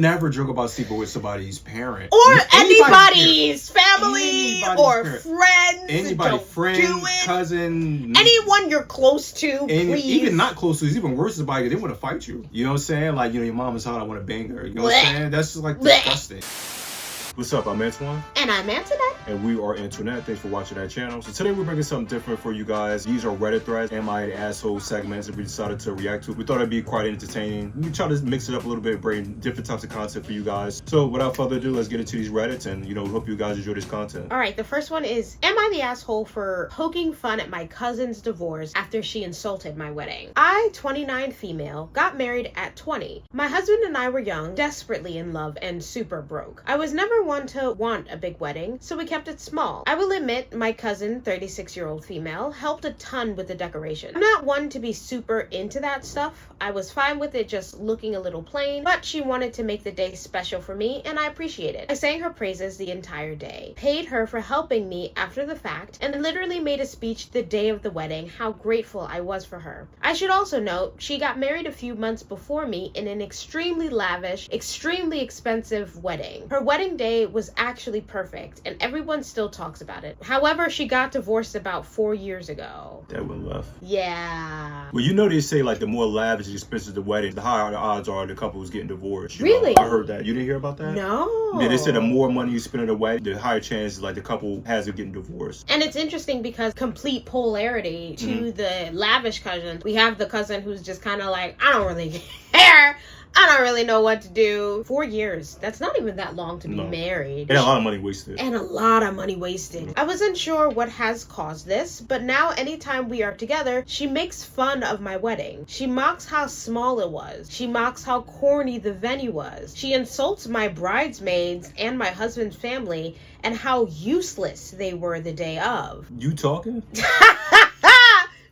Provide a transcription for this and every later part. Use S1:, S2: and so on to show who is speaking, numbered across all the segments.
S1: never joke about sleeping with somebody's parent.
S2: Or anybody's family or friends.
S1: Anybody, friend, cousin.
S2: Anyone you're close to, please.
S1: Even not close to, it's even worse than somebody, they want to fight you. You know what I'm saying? Like, you know, your mom is hot, I want to bang her. You know what I'm saying? That's just like disgusting. What's up? I'm Antwanette.
S2: And I'm Antwanette.
S1: And we are Antwanette. Thanks for watching that channel. So today we're bringing something different for you guys. These are Reddit threads, Am I the Asshole segments that we decided to react to. We thought it'd be quite entertaining. We try to mix it up a little bit, bring different types of content for you guys. So without further ado, let's get into these Reddits and, you know, we hope you guys enjoy this content.
S2: All right, the first one is, am I the asshole for poking fun at my cousin's divorce after she insulted my wedding? I, 29 female, got married at 20. My husband and I were young, desperately in love, and super broke. I was never one to want a big wedding, so we kept it small. I will admit my cousin, 36-year-old female, helped a ton with the decoration. I'm not one to be super into that stuff. I was fine with it just looking a little plain, but she wanted to make the day special for me, and I appreciate it. I sang her praises the entire day, paid her for helping me after the fact, and literally made a speech the day of the wedding how grateful I was for her. I should also note, she got married a few months before me in an extremely lavish, extremely expensive wedding. Her wedding day was actually perfect, and everyone still talks about it. However, she got divorced about 4 years ago.
S1: That went left.
S2: Yeah.
S1: Well, you know they say like the more lavish and expensive the wedding, the higher the odds are the couple is getting divorced.
S2: Really?
S1: Know? I heard that. You didn't hear about that?
S2: No.
S1: Yeah, they said the more money you spend at a wedding, the higher chances like the couple has of getting divorced.
S2: And it's interesting because complete polarity to the lavish cousin. We have the cousin who's just kind of like, I don't really care. I don't really know what to do. 4 years. That's not even that long to be married.
S1: And a lot of money wasted.
S2: And a lot of money wasted. I wasn't sure what has caused this, but now anytime we are together, she makes fun of my wedding. She mocks how small it was. She mocks how corny the venue was. She insults my bridesmaids and my husband's family and how useless they were the day of.
S1: You talking?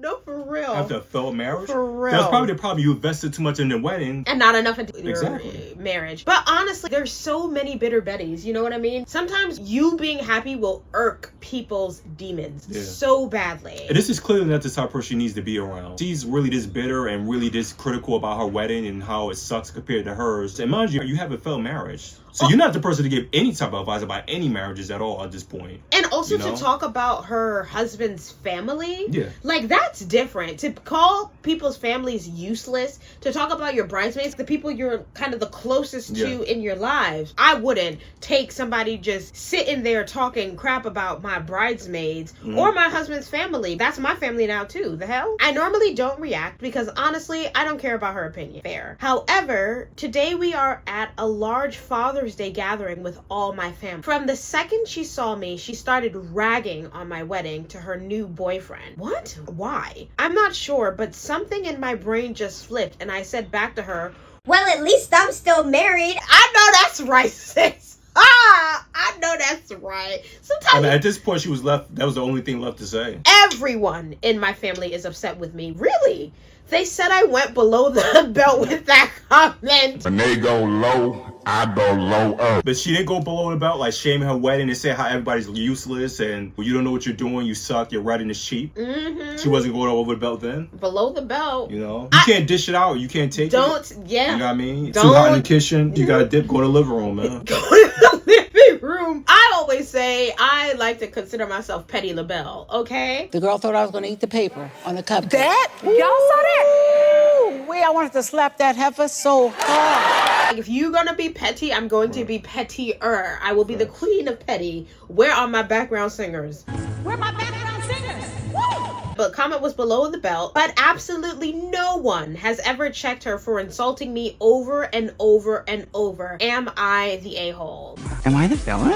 S2: No, for real.
S1: After a failed marriage?
S2: For real.
S1: That's probably the problem. You invested too much in the wedding.
S2: And not enough into your marriage. But honestly, there's so many bitter Bettys. You know what I mean? Sometimes you being happy will irk people's demons so badly.
S1: And this is clearly not the type of person she needs to be around. She's really this bitter and really this critical about her wedding and how it sucks compared to hers. And mind you, you have a failed marriage. So you're not the person to give any type of advice about any marriages at all at this point.
S2: And also to talk about her husband's family.
S1: Yeah.
S2: Like, that's different. To call people's families useless, to talk about your bridesmaids, the people you're kind of the closest to in your lives. I wouldn't take somebody just sitting there talking crap about my bridesmaids or my husband's family. That's my family now too. The hell? I normally don't react because honestly, I don't care about her opinion. Fair. However, today we are at a large Father's Day gathering with all my family. From the second she saw me, she started ragging on my wedding to her new boyfriend. What? Why? I'm not sure, but something in my brain just flipped and I said back to her,
S3: well, at least I'm still married.
S2: I know that's right, sis. I know that's right. Sometimes
S1: I mean, at this point she was left, that was the only thing left to say.
S2: Everyone in my family is upset with me. Really? They said I went below the belt with that comment.
S4: When they go low, I go lower.
S1: But she didn't go below the belt, like shaming her wedding and say how everybody's useless and well, you don't know what you're doing, you suck, your wedding is cheap. She wasn't going over the belt then.
S2: Below the belt.
S1: You know? You can't dish it out, you can't take it. You know what I mean? Too hot in the kitchen, you gotta dip, go to the living room, man.
S2: Go to the living room. I always say I like to consider myself Petty LaBelle, okay?
S5: The girl thought I was gonna eat the paper on the cupcake.
S6: That? Y'all saw that?
S5: Wait, I wanted to slap that heifer so hard.
S2: If you're gonna be petty, I'm going to be pettier. I will be the queen of petty. Where are my background singers?
S6: Where are my background singers? Woo!
S2: But comment was below the belt, but absolutely no one has ever checked her for insulting me over and over and over. Am I the a-hole?
S7: Am I the villain?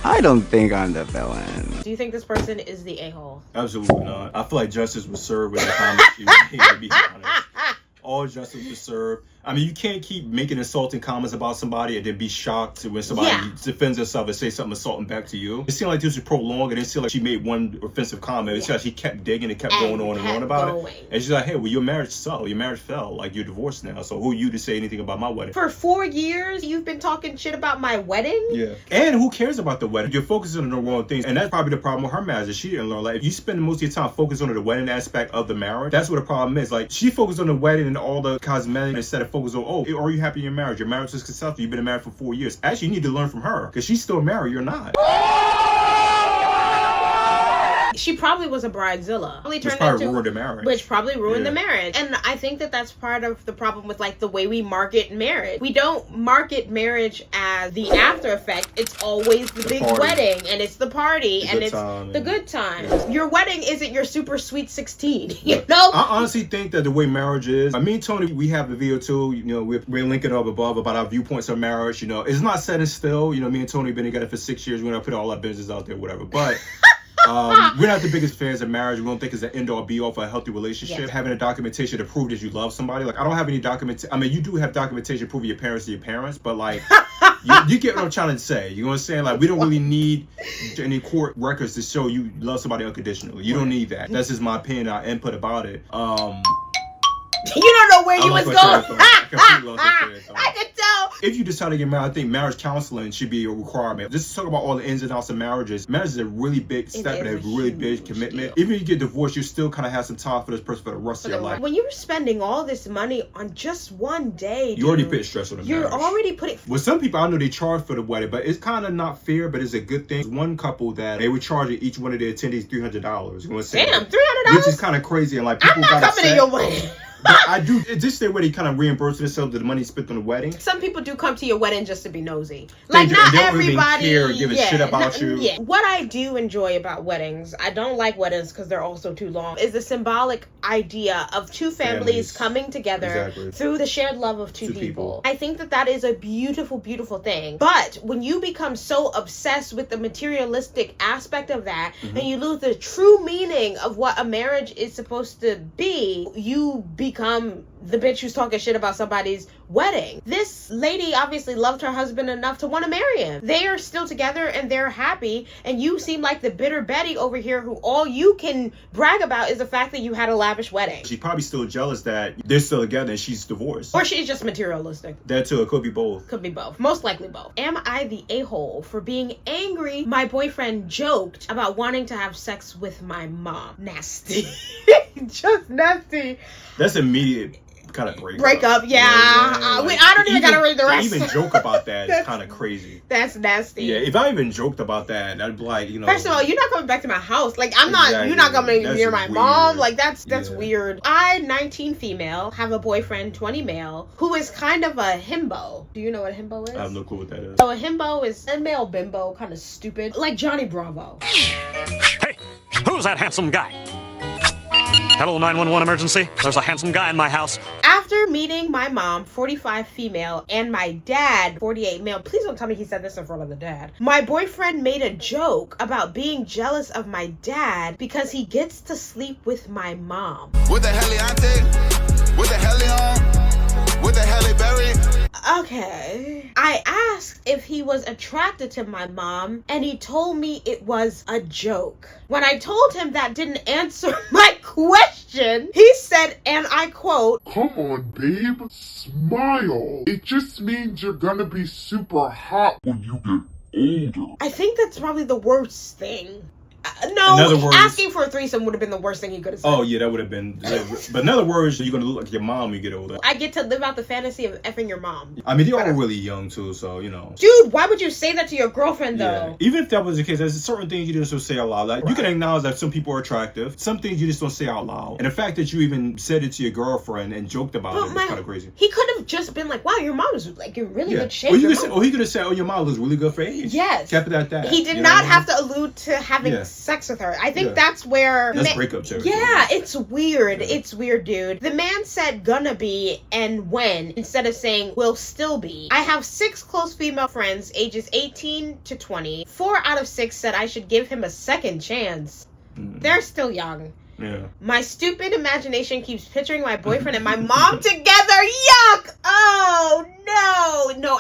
S7: I don't think I'm the villain.
S2: Do you think this person is the a-hole?
S1: Absolutely not. I feel like justice was served with that comment she made, to be honest. All justice was served. I mean, you can't keep making insulting comments about somebody and then be shocked when somebody defends herself and say something assaulting back to you. It seemed like this was prolonged and it seemed like she made one offensive comment. It's like she kept digging and kept going on and on about it. And she's like, hey, well, your marriage sucked. Your marriage fell. Like, you're divorced now. So who are you to say anything about my wedding?
S2: For 4 years, you've been talking shit about my wedding?
S1: Yeah. And who cares about the wedding? You're focusing on the wrong things. And that's probably the problem with her marriage. She didn't learn. Like, if you spend most of your time focusing on the wedding aspect of the marriage, that's what the problem is. Like, she focused on the wedding and all the cosmetics instead of focus on, oh, are you happy in your marriage? Your marriage is successful. You've been married for 4 years. Actually, you need to learn from her because she's still married. You're not.
S2: She probably was a bridezilla.
S1: Which probably ruined the marriage.
S2: Which probably ruined the marriage. And I think that that's part of the problem with like the way we market marriage. We don't market marriage as the after effect. It's always the big
S1: party.
S2: wedding and it's the party and it's the good times.
S1: Yeah.
S2: Your wedding isn't your super sweet 16, you know?
S1: I honestly think that the way marriage is, me and Tony, we have the video too, you know, we're linking up above about our viewpoints on marriage, you know. It's not set in still, you know, me and Tony have been together for 6 years. We're going to put all our business out there, whatever. But we're not the biggest fans of marriage. We don't think it's an end all be all for a healthy relationship. Yes. Having a documentation to prove that you love somebody. Like, I don't have any documentation. I mean, you do have documentation proving your parents to your parents, but like, you get what I'm trying to say. You know what I'm saying? Like, we don't really need any court records to show you love somebody unconditionally. You don't need that. That's just my opinion, our input about it.
S2: You don't know where you was going. I could tell.
S1: If you decide to get married, I think marriage counseling should be a requirement. Just to talk about all the ins and outs of marriages. Marriage is a really big step and a really big commitment. Even if you get divorced, you still kind of have some time for this person for the rest of your life.
S2: When you're spending all this money on just one day,
S1: you already put stress on the marriage.
S2: You're already putting...
S1: Well, some people, I know they charge for the wedding, but it's kind of not fair, but it's a good thing. One couple that they were charging each one of their attendees $300. You know what I'm saying?
S2: Damn, $300?
S1: Which is kind of crazy. And like, people
S2: I'm not coming to your wedding.
S1: But I do, it's just their way they kind of reimburse themselves to the money spent on the wedding.
S2: Some people do come to your wedding just to be nosy. Like, not everybody.
S1: They don't really care, give a shit about you.
S2: Yeah. What I do enjoy about weddings, I don't like weddings because they're also too long, is the symbolic idea of two families coming together through the shared love of two people. I think that that is a beautiful, beautiful thing. But when you become so obsessed with the materialistic aspect of that, and you lose the true meaning of what a marriage is supposed to be, you become the bitch who's talking shit about somebody's wedding. This lady obviously loved her husband enough to want to marry him. They are still together and they're happy, and you seem like the bitter Betty over here who all you can brag about is the fact that you had a lavish wedding.
S1: She's probably still jealous that they're still together and she's divorced.
S2: Or she's just materialistic.
S1: That too, it could be both.
S2: Could be both. Most likely both. Am I the a-hole for being angry my boyfriend joked about wanting to have sex with my mom? Nasty. Just nasty.
S1: That's immediate kind of
S2: breakup. Yeah. I don't even gotta read the rest.
S1: To even joke about that is kind of crazy.
S2: That's nasty.
S1: Yeah, if I even joked about that, I'd be like, you know.
S2: First of all, you're not coming back to my house. Like, I'm not. You're not coming near my mom. Like, that's weird. I, 19 female, have a boyfriend, 20 male, who is kind of a himbo. Do you know what a himbo is?
S1: I have no clue what that is.
S2: So a himbo is a male bimbo, kind of stupid, like Johnny Bravo.
S8: Hey, who's that handsome guy? Hello, 911 emergency. There's a handsome guy in my house.
S2: After meeting my mom, 45 female, and my dad, 48 male, please don't tell me he said this in front of the dad. My boyfriend made a joke about being jealous of my dad because he gets to sleep with my mom.
S9: With the heliante? With the helion? With the heliberry?
S2: Okay. I asked if he was attracted to my mom, and he told me it was a joke. When I told him that didn't answer my question, he said, and I quote,
S4: "Come on, babe, smile. It just means you're gonna be super hot when you get older."
S2: I think that's probably the worst thing. No, asking for a threesome would have been the worst thing he could have said.
S1: Oh, yeah, that would have been. But in other words, you're going to look like your mom when you get older.
S2: I get to live out the fantasy of effing your mom.
S1: I mean, they're all really young, too, so, you know.
S2: Dude, why would you say that to your girlfriend, though?
S1: Yeah. Even if that was the case, there's certain things you just don't say out loud. Like, you can acknowledge that some people are attractive. Some things you just don't say out loud. And the fact that you even said it to your girlfriend and joked about it is kind of crazy.
S2: He could have just been like, wow, your mom is like in really good shape.
S1: Or he could have said, oh, your mom looks really good for age.
S2: Yes.
S1: Kept it at that.
S2: He did not have to allude to having sex with her. I think that's where...
S1: That's breakup territory.
S2: Yeah, it's weird. Yeah. It's weird, dude. The man said gonna be and when instead of saying will still be. I have 6 close female friends ages 18 to 20. 4 out of 6 said I should give him a second chance. They're still young.
S1: Yeah.
S2: My stupid imagination keeps picturing my boyfriend and my mom together. Yuck! Oh, no. No,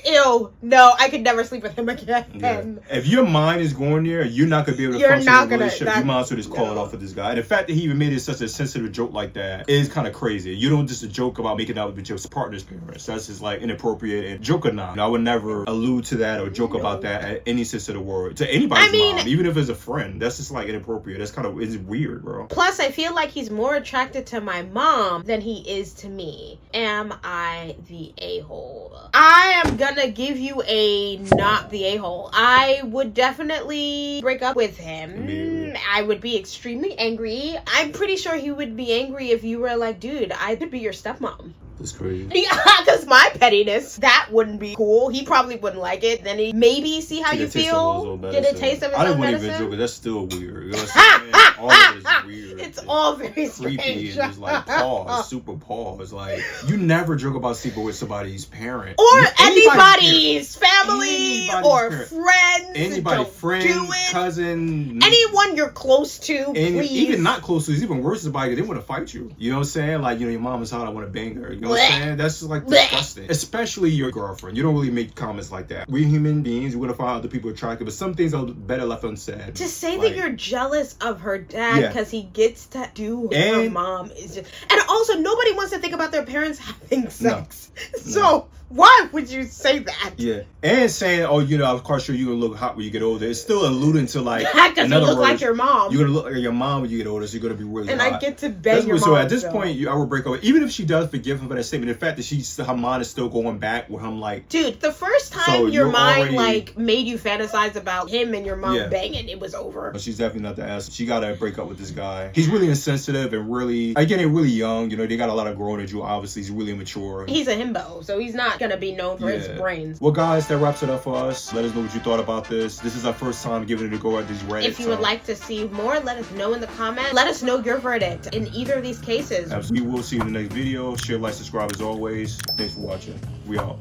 S2: ew, no, I could never sleep with him again.
S1: Yeah. If your mind is going there, you're not gonna be able to
S2: You're
S1: function
S2: not
S1: in a
S2: gonna-
S1: relationship.
S2: that-
S1: You might as well just call it off with this guy. And the fact that he even made it such a sensitive joke like that is kind of crazy. You don't just joke about making out with your partner's parents. That's just like inappropriate and joke or not. I would never allude to that or joke about that at any sense of the word to anybody's mom, even if it's a friend. That's just like inappropriate. That's kind of it's weird, bro.
S2: Plus, I feel like he's more attracted to my mom than he is to me. Am I the a-hole? I am gonna give you a not the a-hole. I would definitely break up with him. I would be extremely angry. I'm pretty sure he would be angry if you were like, dude, I could be your stepmom.
S1: That's crazy.
S2: Yeah, because my pettiness, that wouldn't be cool. He probably wouldn't like it. Then he maybe see how you feel. Get a taste of his
S1: I
S2: own
S1: didn't
S2: medicine.
S1: even joke, but that's still weird. You know what I'm saying? All of it is weird.
S2: It's all very
S1: creepy
S2: strange.
S1: and just like pause, super pause. Like you never joke about sleeping with somebody's parent
S2: or anybody's family or
S1: parent.
S2: friends.
S1: Anybody,
S2: Don't
S1: friend,
S2: do it.
S1: cousin,
S2: anyone you're close to,
S1: and
S2: please.
S1: even not close to, it's even worse. Somebody they want to fight you. You know what I'm saying? Like your mom is hot. I want to bang her. You know what I'm saying? That's just like disgusting. Especially your girlfriend. You don't really make comments like that. We're human beings. We're gonna find other people attractive, but some things are better left unsaid.
S2: To say
S1: like,
S2: that you're jealous of her dad because he gets to do her
S1: And-
S2: mom is just, and also nobody wants to think about their parents having sex.
S1: No.
S2: So why would you say that?
S1: Yeah, and saying, "Oh, you know, of course, you're gonna look hot when you get older." It's still alluding to like,
S2: Because
S1: in
S2: you
S1: other
S2: look like
S1: words,
S2: your mom.
S1: You're gonna look like your mom when you get older, so you're gonna be really
S2: And
S1: hot.
S2: I get to bang
S1: That's
S2: your
S1: what-
S2: mom.
S1: So at this point, I would break up. Even if she does forgive him for that statement, the fact that her mind is still going back with him, like,
S2: dude, the first time
S1: So
S2: your
S1: you're
S2: mind
S1: already-
S2: like made you fantasize about him and your mom
S1: Yeah.
S2: banging, it was over.
S1: but she's definitely not the ass. She gotta break up with this guy. He's really insensitive and really, again, they're really young. You know, they got a lot of growing to do. Obviously, he's really immature.
S2: He's a himbo, so he's not gonna be known for his brains.
S1: Well, guys, that wraps it up for us. Let us know what you thought about this. This is our first time giving it a go at these Reddit.
S2: If you would like to see more, let us know in the comments. Let us know your verdict in either of these cases.
S1: We will see you in the next video. Share, like, subscribe as always. Thanks for watching. We out.